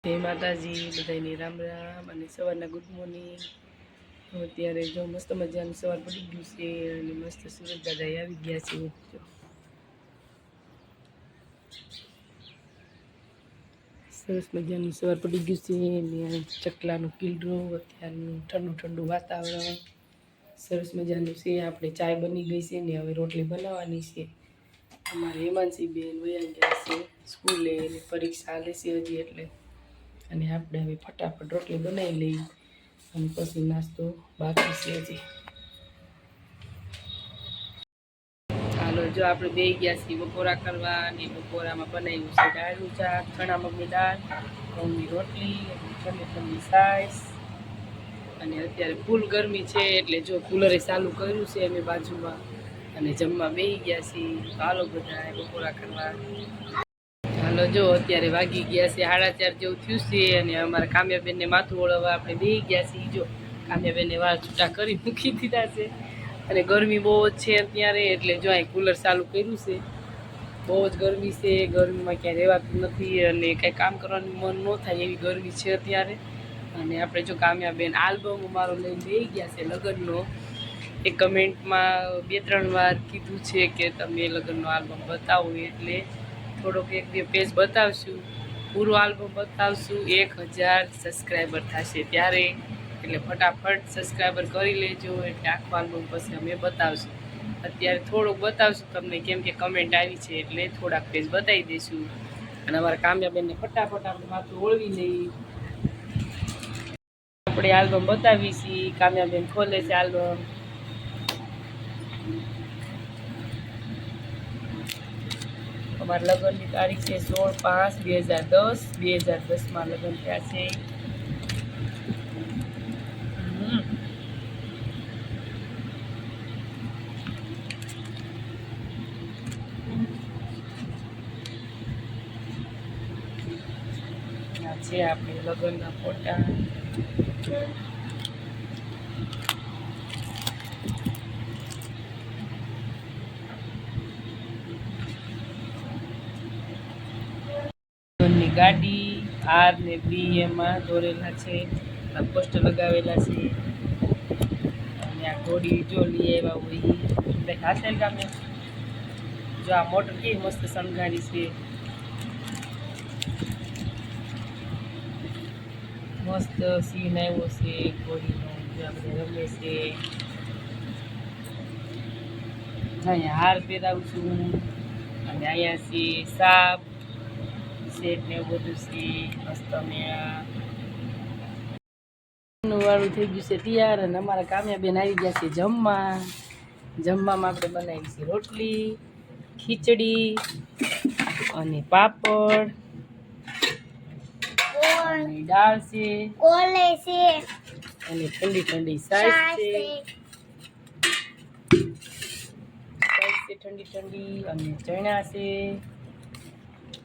જય માતાજી, બધાને રામ રામ અને સવારના ગુડ મોર્નિંગ. અત્યારે જો મસ્ત મજાનું સવાર પડી ગયું છે અને મસ્ત સુરજ દાદા આવી ગયા છે. જો સરસ મજાનું સવાર પડી ગયું છે અને ચકલાનું કિલરો, અત્યારનું ઠંડુ ઠંડુ વાતાવરણ સરસ મજાનું છે. આપણે ચાય બની ગઈ છે ને હવે રોટલી બનાવવાની છે. અમારે હેમાંસી બેન વયા ગયા છે સ્કૂલે, એની પરીક્ષા હાલે છે હજી, એટલે અને આપણે હવે ફટાફટ રોટલી બનાવી લઈ અને પછી નાસ્તો બાકી છે હજી. હાલો, જો આપણે બે ગયા છીએ બપોરા કરવા અને બપોરામાં બનાવ્યું છે દાળનું શાક, ચણા મગની દાળ, ઘઉંની રોટલી, ઠંડી ઠંડી છાશ. અને અત્યારે ફૂલ ગરમી છે એટલે જો કુલરે ચાલુ કર્યું છે અમે બાજુમાં અને જમવા બેસી ગયા છીએ. હાલો બધા બપોરા કરવા. હાલો, જો અત્યારે વાગી ગયા છે 4:30 જેવું થયું છે અને અમારા કામ્યાબેનને માથું ઓળવવા આપણે બેસી ગયા છીએ. જો કામ્યાબેનને વાળ છૂટા કરી મૂકી દીધા છે અને ગરમી બહુ જ છે અત્યારે, એટલે જો અહીં કુલર ચાલુ કર્યું છે. બહુ જ ગરમી છે, ગરમીમાં ક્યાંય રહેવાતું નથી અને કંઈ કામ કરવાનું મન ન થાય એવી ગરમી છે અત્યારે. અને આપણે જો કામ્યાબેન આલ્બમ અમારો લઈને બેસી ગયા છે લગ્નનો. એક કમેન્ટમાં 2-3 વાર કીધું છે કે તમે લગ્નનો આલ્બમ બતાવો, એટલે થોડોક 1-2 પેજ બતાવશું, પૂરો આલ્બમ બતાવશું. 1000 સબસ્ક્રાઈબર થશે ત્યારે, એટલે ફટાફટ સબસ્ક્રાઈબર કરી લેજો, એટલે આખો આલ્બમ પછી અમે બતાવશું. અત્યારે થોડુંક બતાવશું તમને, કેમ કે કમેન્ટ આવી છે એટલે થોડાક પેજ બતાવી દઈશું. અને અમારા કામ્યાબેનને ફટાફટ આપણે માથું ઓળવી લઈ. આપણે આલ્બમ બતાવી છીએ. કામ્યાબેન ખોલે છે આલ્બમ. અમારા લગ્નની તારીખ છે 16/5/2010. 2010માં લગ્ન થયા છે. આ છે આપણે લગ્નના ફોટા. ની ગાડી R ને B એમાં દોરેલા છે, પોસ્ટર લગાવેલા છે. અને આ ઘોડી જો લઈ આવ્યા હોય હાથેલ ગામે. જો આ મોટર કેવી મસ્ત શણગારી છે, મસ્ત સીન આવ્યો છે ઘોડીનો. જ્યાં બધા રમે છે. અહીંયા હાર પહેરાવું છું અને અહીંયા છે સાપ સેટ ને એવું બધું છે. મસ્ત મેળા વાળું થઈ ગયું છે તૈયાર. અને અમારા કામ્યાબેન આવી ગયા છે જમવા. જમવામાં આપણે બનાવી છે રોટલી, ખીચડી અને પાપડ અને દાળ છે અને ઠંડી ઠંડી છાશ છે. ઠંડી ઠંડી અને ચણા છે.